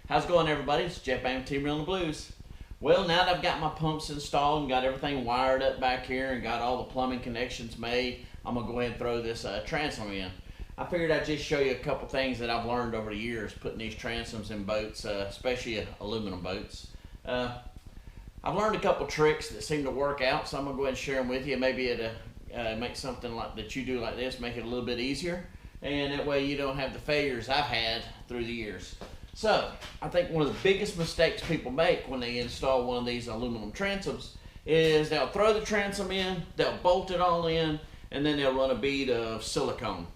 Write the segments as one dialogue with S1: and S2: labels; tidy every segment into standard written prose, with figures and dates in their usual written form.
S1: How's it going, everybody? It's Jeff Bang with Team Real and the Blues. Well, now that I've got my pumps installed and got everything wired up back here and got all the plumbing connections made, I'm going to go ahead and throw this transom in. I figured I'd just show you a couple things that I've learned over the years putting these transoms in boats, especially aluminum boats. I've learned a couple tricks that seem to work out, so I'm going to go ahead and share them with you. Maybe it'll make something like that you do like this, make it a little bit easier, and that way you don't have the failures I've had through the years. So, I think one of the biggest mistakes people make when they install one of these aluminum transoms is they'll throw the transom in, they'll bolt it all in, and then they'll run a bead of silicone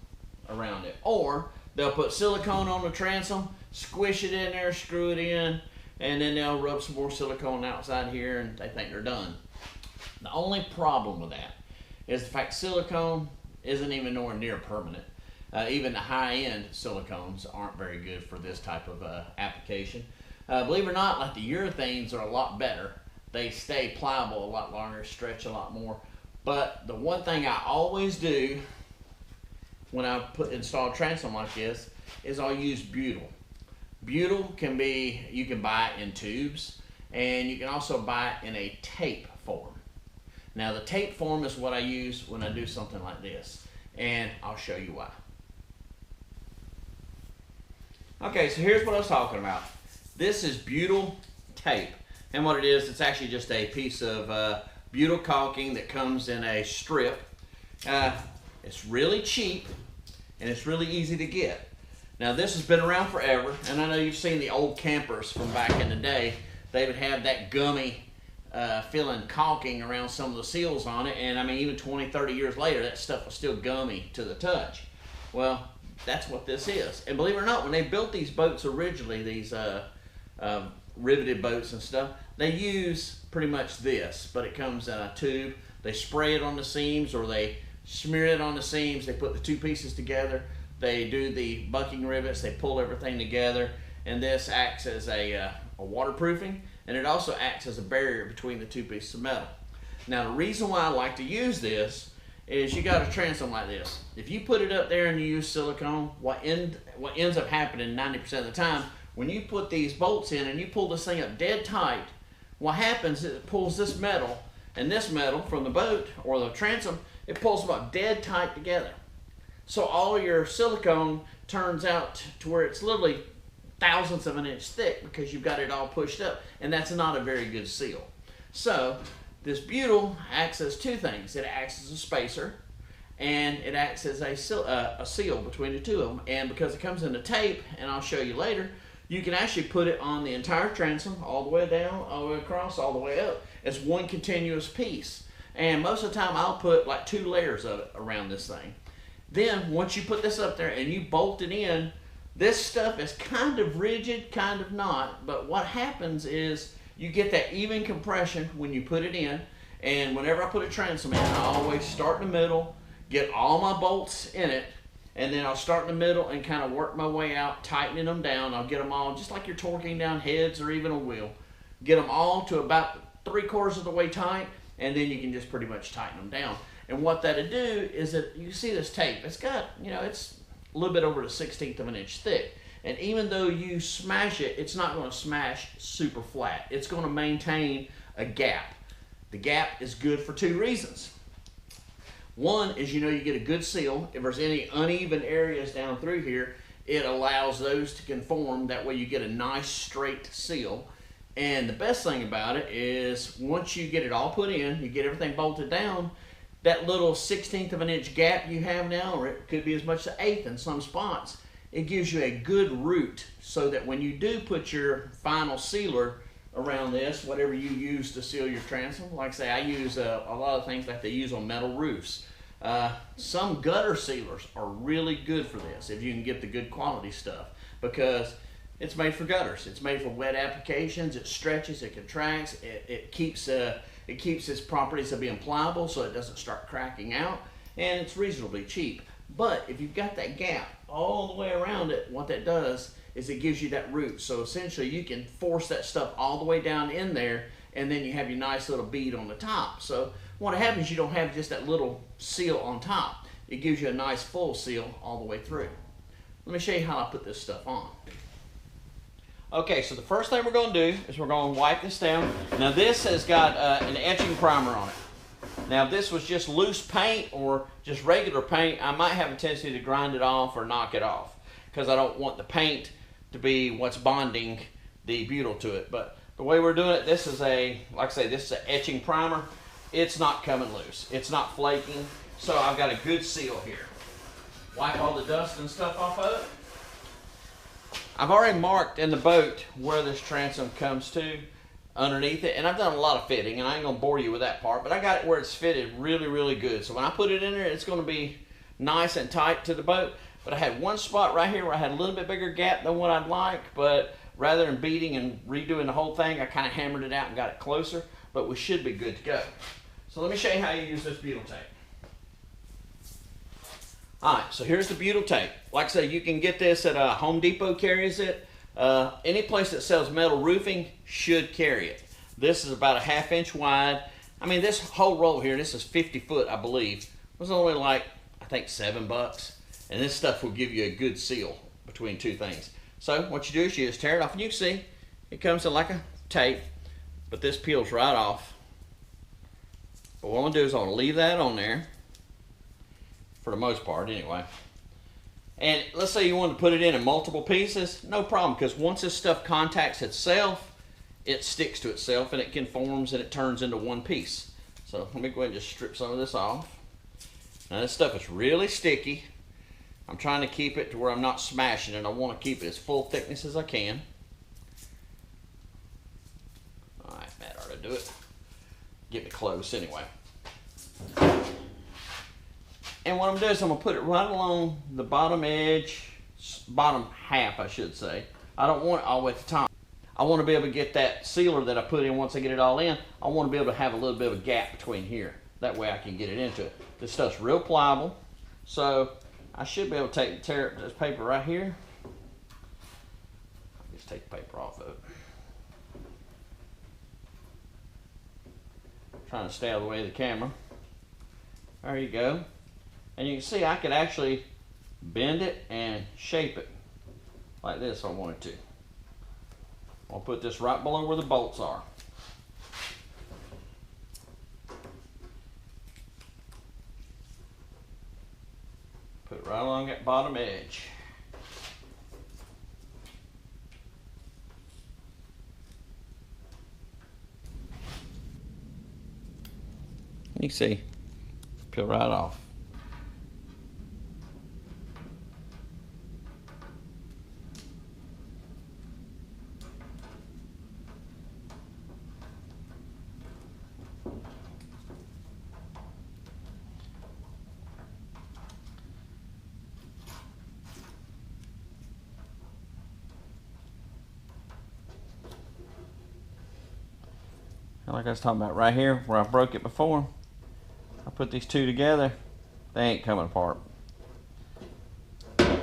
S1: around it. Or they'll put silicone on the transom, squish it in there, screw it in, and then they'll rub some more silicone outside here and they think they're done. The only problem with that is the fact silicone isn't even nowhere near permanent. Even the high-end silicones aren't very good for this type of application. Believe it or not, like the urethanes are a lot better. They stay pliable a lot longer, stretch a lot more. But the one thing I always do when I install a transom like this is I'll use butyl. Butyl can be, you can buy it in tubes, and you can also buy it in a tape form. Now the tape form is what I use when I do something like this, and I'll show you why. Okay, so here's what I was talking about. This is butyl tape, and what it is, it's actually just a piece of butyl caulking that comes in a strip. It's really cheap, and it's really easy to get. Now this has been around forever, and I know you've seen the old campers from back in the day. They would have that gummy feeling caulking around some of the seals on it, and I mean even 20, 30 years later, that stuff was still gummy to the touch. Well, that's what this is. And believe it or not, when they built these boats originally, these riveted boats and stuff, they use pretty much this, but it comes in a tube. They spray it on the seams, or they smear it on the seams. They put the two pieces together. They do the bucking rivets. They pull everything together, and this acts as a waterproofing, and it also acts as a barrier between the two pieces of metal. Now, the reason why I like to use this is you got a transom like this. If you put it up there and you use silicone, what ends up happening 90% of the time, when you put these bolts in and you pull this thing up dead tight, what happens is it pulls this metal and this metal from the boat or the transom, it pulls them up dead tight together. So all of your silicone turns out to where it's literally thousandths of an inch thick because you've got it all pushed up, and that's not a very good seal. So this butyl acts as two things. It acts as a spacer, and it acts as a seal between the two of them. And because it comes in a tape, and I'll show you later, you can actually put it on the entire transom, all the way down, all the way across, all the way up, as one continuous piece. And most of the time, I'll put like 2 layers of it around this thing. Then, once you put this up there and you bolt it in, this stuff is kind of rigid, kind of not, but what happens is you get that even compression when you put it in. And whenever I put a transom in, I always start in the middle, get all my bolts in it, and then I'll start in the middle and kind of work my way out, tightening them down. I'll get them all, just like you're torquing down heads or even a wheel, get them all to about 3/4 of the way tight, and then you can just pretty much tighten them down. And what that'll do is that you see this tape, it's got, it's a little bit over the 1/16 of an inch thick. And even though you smash it, it's not going to smash super flat. It's going to maintain a gap. The gap is good for 2 reasons. One is, you get a good seal. If there's any uneven areas down through here, it allows those to conform. That way you get a nice straight seal. And the best thing about it is once you get it all put in, you get everything bolted down, that little 1/16 of an inch gap you have now, or it could be as much as 1/8 in some spots, it gives you a good root so that when you do put your final sealer around this, whatever you use to seal your transom, like I say, I use a lot of things like they use on metal roofs. Some gutter sealers are really good for this if you can get the good quality stuff, because it's made for gutters. It's made for wet applications. It stretches, it contracts, it keeps its properties of being pliable so it doesn't start cracking out, and it's reasonably cheap. But if you've got that gap all the way around it, what that does is it gives you that root. So essentially you can force that stuff all the way down in there, and then you have your nice little bead on the top. So what happens, you don't have just that little seal on top. It gives you a nice full seal all the way through. Let me show you how I put this stuff on. Okay, so the first thing we're going to do is we're going to wipe this down. Now this has got an etching primer on it. Now if this was just loose paint or just regular paint, I might have a tendency to grind it off or knock it off because I don't want the paint to be what's bonding the butyl to it. But the way we're doing it, this is like I say, this is an etching primer. It's not coming loose. It's not flaking. So I've got a good seal here. Wipe all the dust and stuff off of it. I've already marked in the boat where this transom comes to underneath it, and I've done a lot of fitting, and I ain't gonna bore you with that part, but I got it where it's fitted really, really good. So when I put it in there, it's gonna be nice and tight to the boat. But I had one spot right here where I had a little bit bigger gap than what I'd like, but rather than beating and redoing the whole thing, I kind of hammered it out and got it closer, but we should be good to go. So let me show you how you use this butyl tape. All right, so here's the butyl tape. Like I said, you can get this at Home Depot carries it. Any place that sells metal roofing should carry it. This is about a 1/2 inch wide. I mean, this whole roll here, this is 50 foot, I believe. It was only like, I think $7. And this stuff will give you a good seal between two things. So what you do is you just tear it off, and you can see it comes in like a tape, but this peels right off. But what I'm gonna do is I'm gonna leave that on there, for the most part anyway. And let's say you want to put it in multiple pieces, no problem, because once this stuff contacts itself, it sticks to itself and it conforms and it turns into one piece. So let me go ahead and just strip some of this off. Now this stuff is really sticky. I'm trying to keep it to where I'm not smashing it. I want to keep it as full thickness as I can. All right, that ought to do it. Get me close anyway. And what I'm doing is I'm going to put it right along the bottom edge, bottom half I should say. I don't want it all the way at the top. I want to be able to get that sealer that I put in once I get it all in. I want to be able to have a little bit of a gap between here. That way I can get it into it. This stuff's real pliable, so I should be able to tear this paper right here. Just take the paper off of it. Trying to stay out of the way of the camera. There you go. And you can see I could actually bend it and shape it like this if I wanted to. I'll put this right below where the bolts are. Put it right along that bottom edge. You can see, peel right off. Like I was talking about right here where I broke it before, I put these two together, they ain't coming apart. There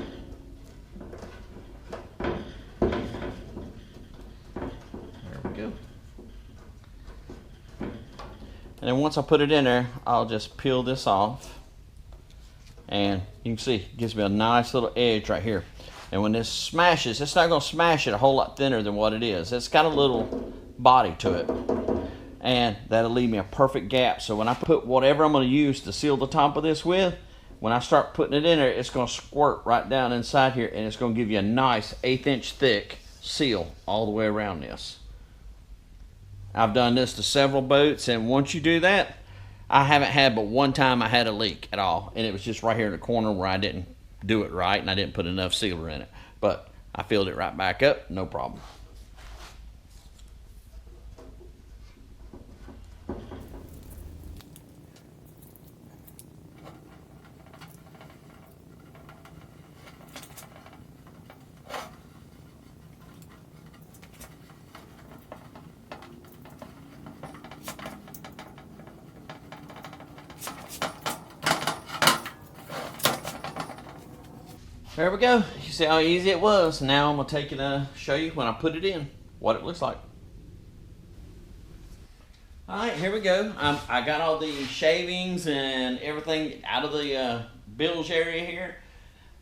S1: we go. And then once I put it in there, I'll just peel this off, and you can see it gives me a nice little edge right here. And when this smashes, it's not going to smash it a whole lot thinner than what it is. It's got a little body to it. And that'll leave me a perfect gap. So when I put whatever I'm going to use to seal the top of this with, when I start putting it in there, it's going to squirt right down inside here, and it's going to give you a nice 1/8 inch thick seal all the way around this. I've done this to several boats, and once you do that, I haven't had but one time I had a leak at all, and it was just right here in the corner where I didn't do it right and I didn't put enough sealer in it. But I filled it right back up, no problem. There we go. You see how easy it was. Now I'm going to take it and show you when I put it in what it looks like. Alright, here we go. I got all the shavings and everything out of the bilge area here.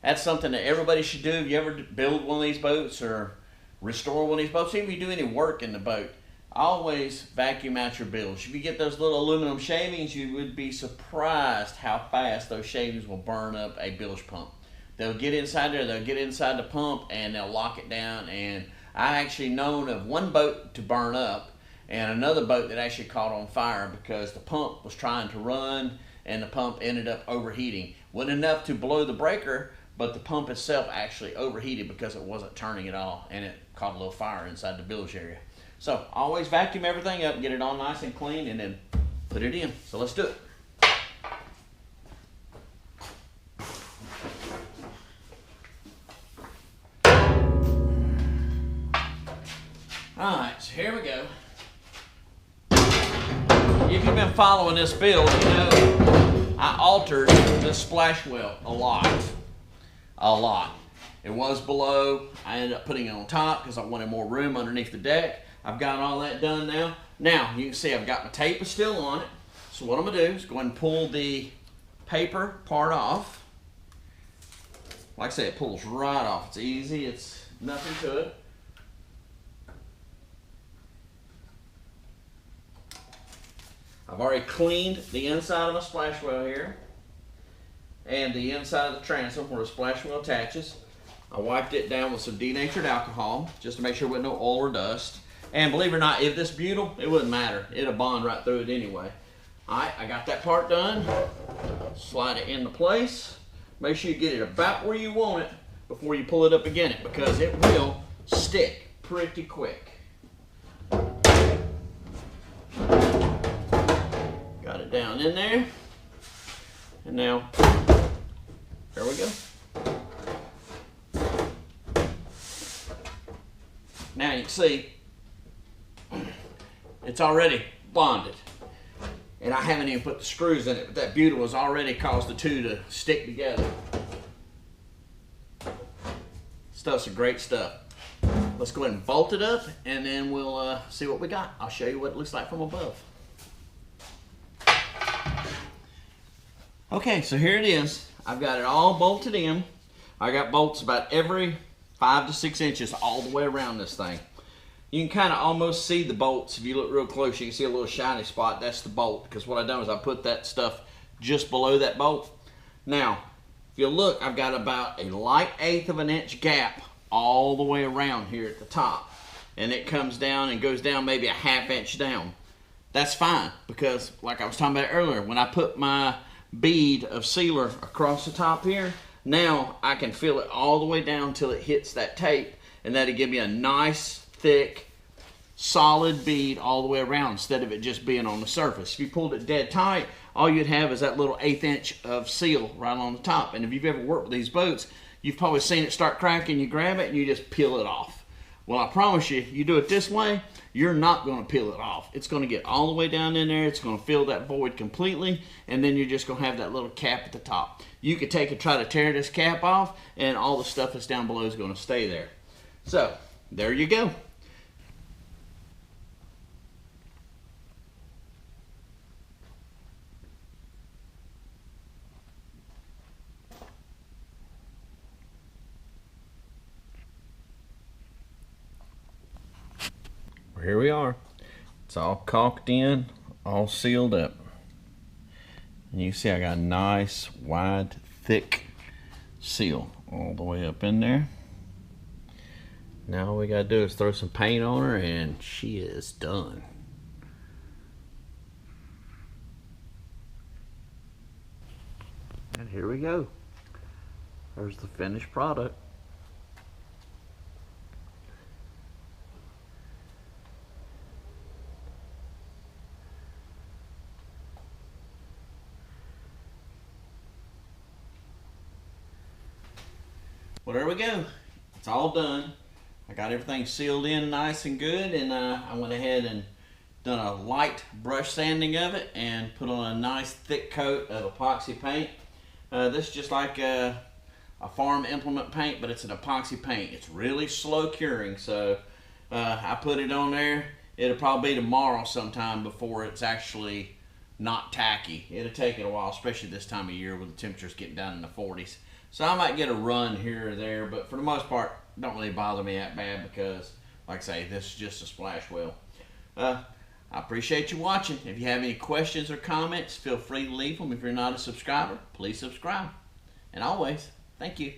S1: That's something that everybody should do. If you ever build one of these boats or restore one of these boats, even if you do any work in the boat, always vacuum out your bilge. If you get those little aluminum shavings, you would be surprised how fast those shavings will burn up a bilge pump. They'll get inside there, they'll get inside the pump, and they'll lock it down. And I actually known of one boat to burn up and another boat that actually caught on fire because the pump was trying to run and the pump ended up overheating. Wasn't enough to blow the breaker, but the pump itself actually overheated because it wasn't turning at all, and it caught a little fire inside the bilge area. So always vacuum everything up, get it all nice and clean, and then put it in. So let's do it. Alright, so here we go. If you've been following this build, you know I altered the Splashwell a lot. It was below. I ended up putting it on top because I wanted more room underneath the deck. I've got all that done now. Now, you can see I've got my tape is still on it. So what I'm going to do is go ahead and pull the paper part off. Like I said, it pulls right off. It's easy. It's nothing to it. I've already cleaned the inside of my Splashwell here and the inside of the transom where the Splashwell attaches. I wiped it down with some denatured alcohol just to make sure there wasn't no oil or dust. And believe it or not, if this butyl, it wouldn't matter. It'll bond right through it anyway. Alright, I got that part done. Slide it into place. Make sure you get it about where you want it before you pull it up again it because it will stick pretty quick. Got it down in there. And now, there we go. Now you can see it's already bonded. And I haven't even put the screws in it, but that butyl has already caused the two to stick together. Stuff's some great stuff. Let's go ahead and bolt it up and then we'll see what we got. I'll show you what it looks like from above. Okay, so here it is. I've got it all bolted in. I got bolts about every 5 to 6 inches all the way around this thing. You can kind of almost see the bolts. If you look real close, you can see a little shiny spot. That's the bolt, because what I've done is I put that stuff just below that bolt. Now, if you look, I've got about a light 1/8 of an inch gap all the way around here at the top. And it comes down and goes down maybe a 1/2 inch down. That's fine, because like I was talking about earlier, when I put my bead of sealer across the top here, now I can feel it all the way down till it hits that tape, and that'll give me a nice thick solid bead all the way around instead of it just being on the surface. If you pulled it dead tight, all you'd have is that little 1/8 inch of seal right on the top. And if you've ever worked with these boats, you've probably seen it start cracking. You grab it and you just peel it off. Well, I promise you, you do it this way, you're not going to peel it off. It's going to get all the way down in there. It's going to fill that void completely, and then you're just going to have that little cap at the top. You could take and try to tear this cap off, and all the stuff that's down below is going to stay there. So, there you go. Here we are. It's all caulked in, all sealed up. And you see I got a nice, wide, thick seal all the way up in there. Now all we gotta do is throw some paint on her and she is done. And here we go. There's the finished product. Well, there we go. It's all done. I got everything sealed in nice and good, and I went ahead and done a light brush sanding of it and put on a nice thick coat of epoxy paint. This is just like a farm implement paint, but it's an epoxy paint. It's really slow curing, so I put it on there. It'll probably be tomorrow sometime before it's actually not tacky. It'll take it a while, especially this time of year with the temperatures getting down in the 40s. So I might get a run here or there, but for the most part, don't really bother me that bad because, like I say, this is just a splash well. I appreciate you watching. If you have any questions or comments, feel free to leave them. If you're not a subscriber, please subscribe. And always, thank you.